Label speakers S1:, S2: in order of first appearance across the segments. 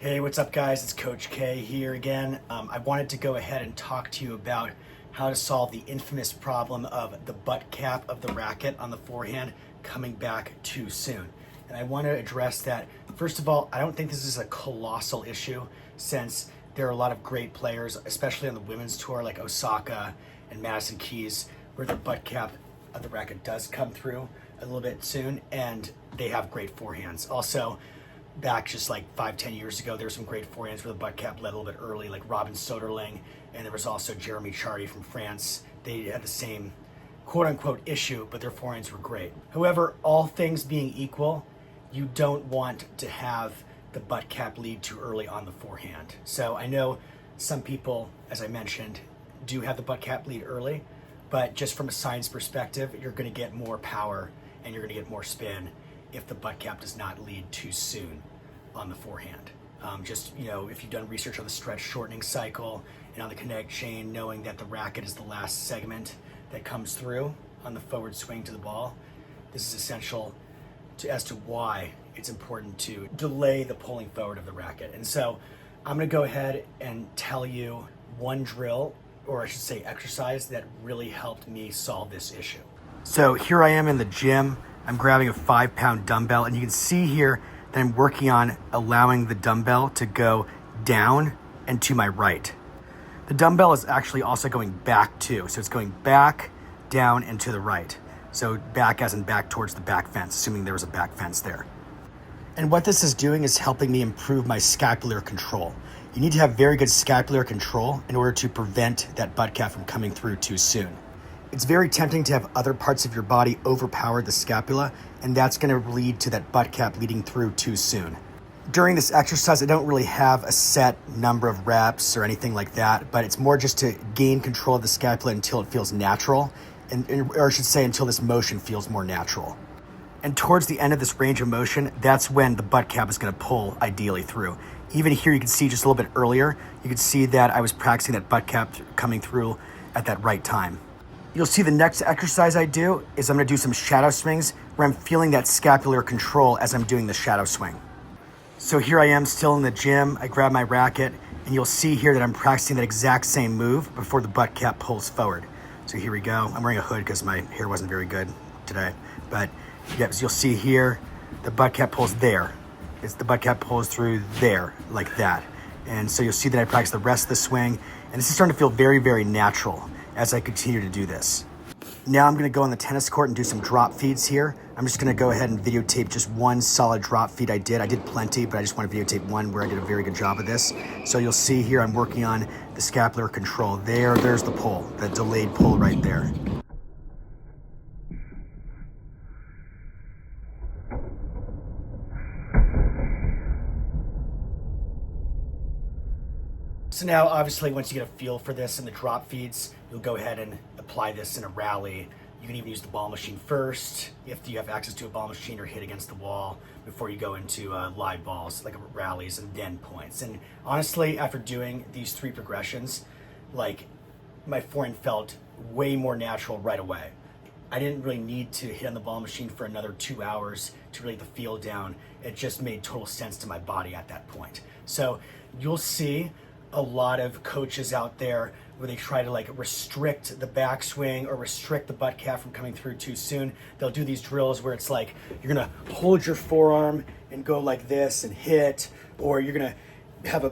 S1: Hey, what's up guys? It's Coach K here again. I wanted to go ahead and talk to you about how to solve the infamous problem of the butt cap of the racket on the forehand coming back too soon. And I want to address that. First of all, I don't think this is a colossal issue since there are a lot of great players, especially on the women's tour like Osaka and Madison Keys, where the butt cap of the racket does come through a little bit soon and they have great forehands. Also, back just like 5-10 years ago, there were some great forehands where the butt cap led a little bit early, like Robin Soderling, and there was also Jeremy Chardy from France. They had the same quote-unquote issue, but their forehands were great. However, all things being equal, you don't want to have the butt cap lead too early on the forehand. So I know some people, as I mentioned, do have the butt cap lead early, but just from a science perspective, you're going to get more power and you're going to get more spin if the butt cap does not lead too soon on the forehand. If you've done research on the stretch shortening cycle and on the kinetic chain, knowing that the racket is the last segment that comes through on the forward swing to the ball, this is essential as to why it's important to delay the pulling forward of the racket. And so I'm gonna go ahead and tell you one drill, or I should say exercise, that really helped me solve this issue. So here I am in the gym. I'm grabbing a 5-pound dumbbell, and you can see here that I'm working on allowing the dumbbell to go down and to my right. The dumbbell is actually also going back too. So it's going back, down, and to the right. So back as in back towards the back fence, assuming there was a back fence there. And what this is doing is helping me improve my scapular control. You need to have very good scapular control in order to prevent that butt cap from coming through too soon. It's very tempting to have other parts of your body overpower the scapula, and that's going to lead to that butt cap leading through too soon. During this exercise, I don't really have a set number of reps or anything like that, but it's more just to gain control of the scapula until it feels natural, or I should say until this motion feels more natural. And towards the end of this range of motion, that's when the butt cap is going to pull ideally through. Even here, you can see just a little bit earlier, you can see that I was practicing that butt cap coming through at that right time. You'll see the next exercise I do is I'm gonna do some shadow swings where I'm feeling that scapular control as I'm doing the shadow swing. So here I am still in the gym, I grab my racket, and you'll see here that I'm practicing that exact same move before the butt cap pulls forward. So here we go. I'm wearing a hood because my hair wasn't very good today. But yeah, so you'll see here, the butt cap pulls there. The butt cap pulls through there, like that. And so you'll see that I practice the rest of the swing, and this is starting to feel very, very natural as I continue to do this. Now I'm gonna go on the tennis court and do some drop feeds here. I'm just gonna go ahead and videotape just one solid drop feed I did. I did plenty, but I just wanna videotape one where I did a very good job of this. So you'll see here I'm working on the scapular control. There's the pull, the delayed pull right there. So now, obviously, once you get a feel for this in the drop feeds, you'll go ahead and apply this in a rally. You can even use the ball machine first, if you have access to a ball machine, or hit against the wall before you go into live balls, like rallies, and then points. And honestly, after doing these 3 progressions, like, my forehand felt way more natural right away. I didn't really need to hit on the ball machine for another 2 hours to really get the feel down. It just made total sense to my body at that point. So you'll see a lot of coaches out there where they try to restrict the backswing or restrict the butt cap from coming through too soon. They'll do these drills where it's like you're gonna hold your forearm and go like this and hit, or you're gonna have a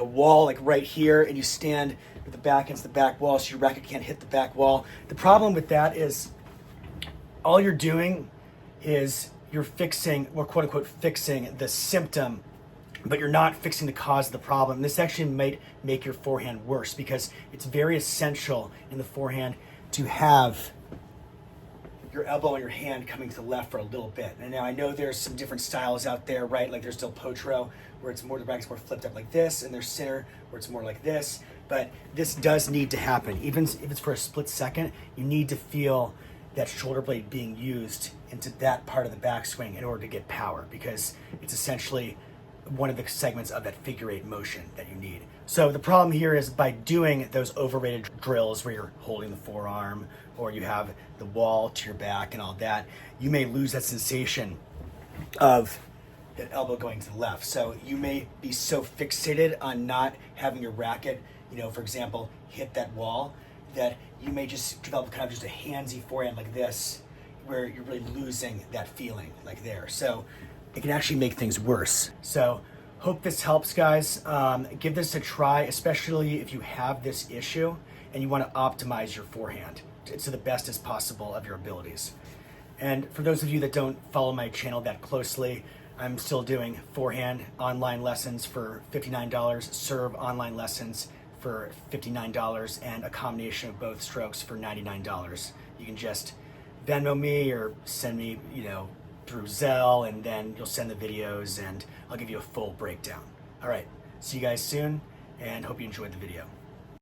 S1: wall right here, and you stand with the back against the back wall so your racket can't hit the back wall. The problem with that is all you're doing is you're fixing, or quote unquote fixing, the symptom, but you're not fixing the cause of the problem. This actually might make your forehand worse, because it's very essential in the forehand to have your elbow and your hand coming to the left for a little bit. And now I know there's some different styles out there, right? Like there's Del Potro, where it's more, the racket's more flipped up like this, and there's Sinner, where it's more like this. But this does need to happen. Even if it's for a split second, you need to feel that shoulder blade being used into that part of the backswing in order to get power, because it's essentially one of the segments of that figure 8 motion that you need. So the problem here is by doing those overrated drills where you're holding the forearm, or you have the wall to your back and all that, you may lose that sensation of that elbow going to the left. So you may be so fixated on not having your racket, for example, hit that wall, that you may just develop kind of just a handsy forehand like this, where you're really losing that feeling like there. So it can actually make things worse. So hope this helps, guys. Give this a try, especially if you have this issue and you want to optimize your forehand to the best as possible of your abilities. And for those of you that don't follow my channel that closely, I'm still doing forehand online lessons for $59, serve online lessons for $59, and a combination of both strokes for $99. You can just Venmo me or send me, through Zelle, and then you'll send the videos and I'll give you a full breakdown. All right, see you guys soon and hope you enjoyed the video.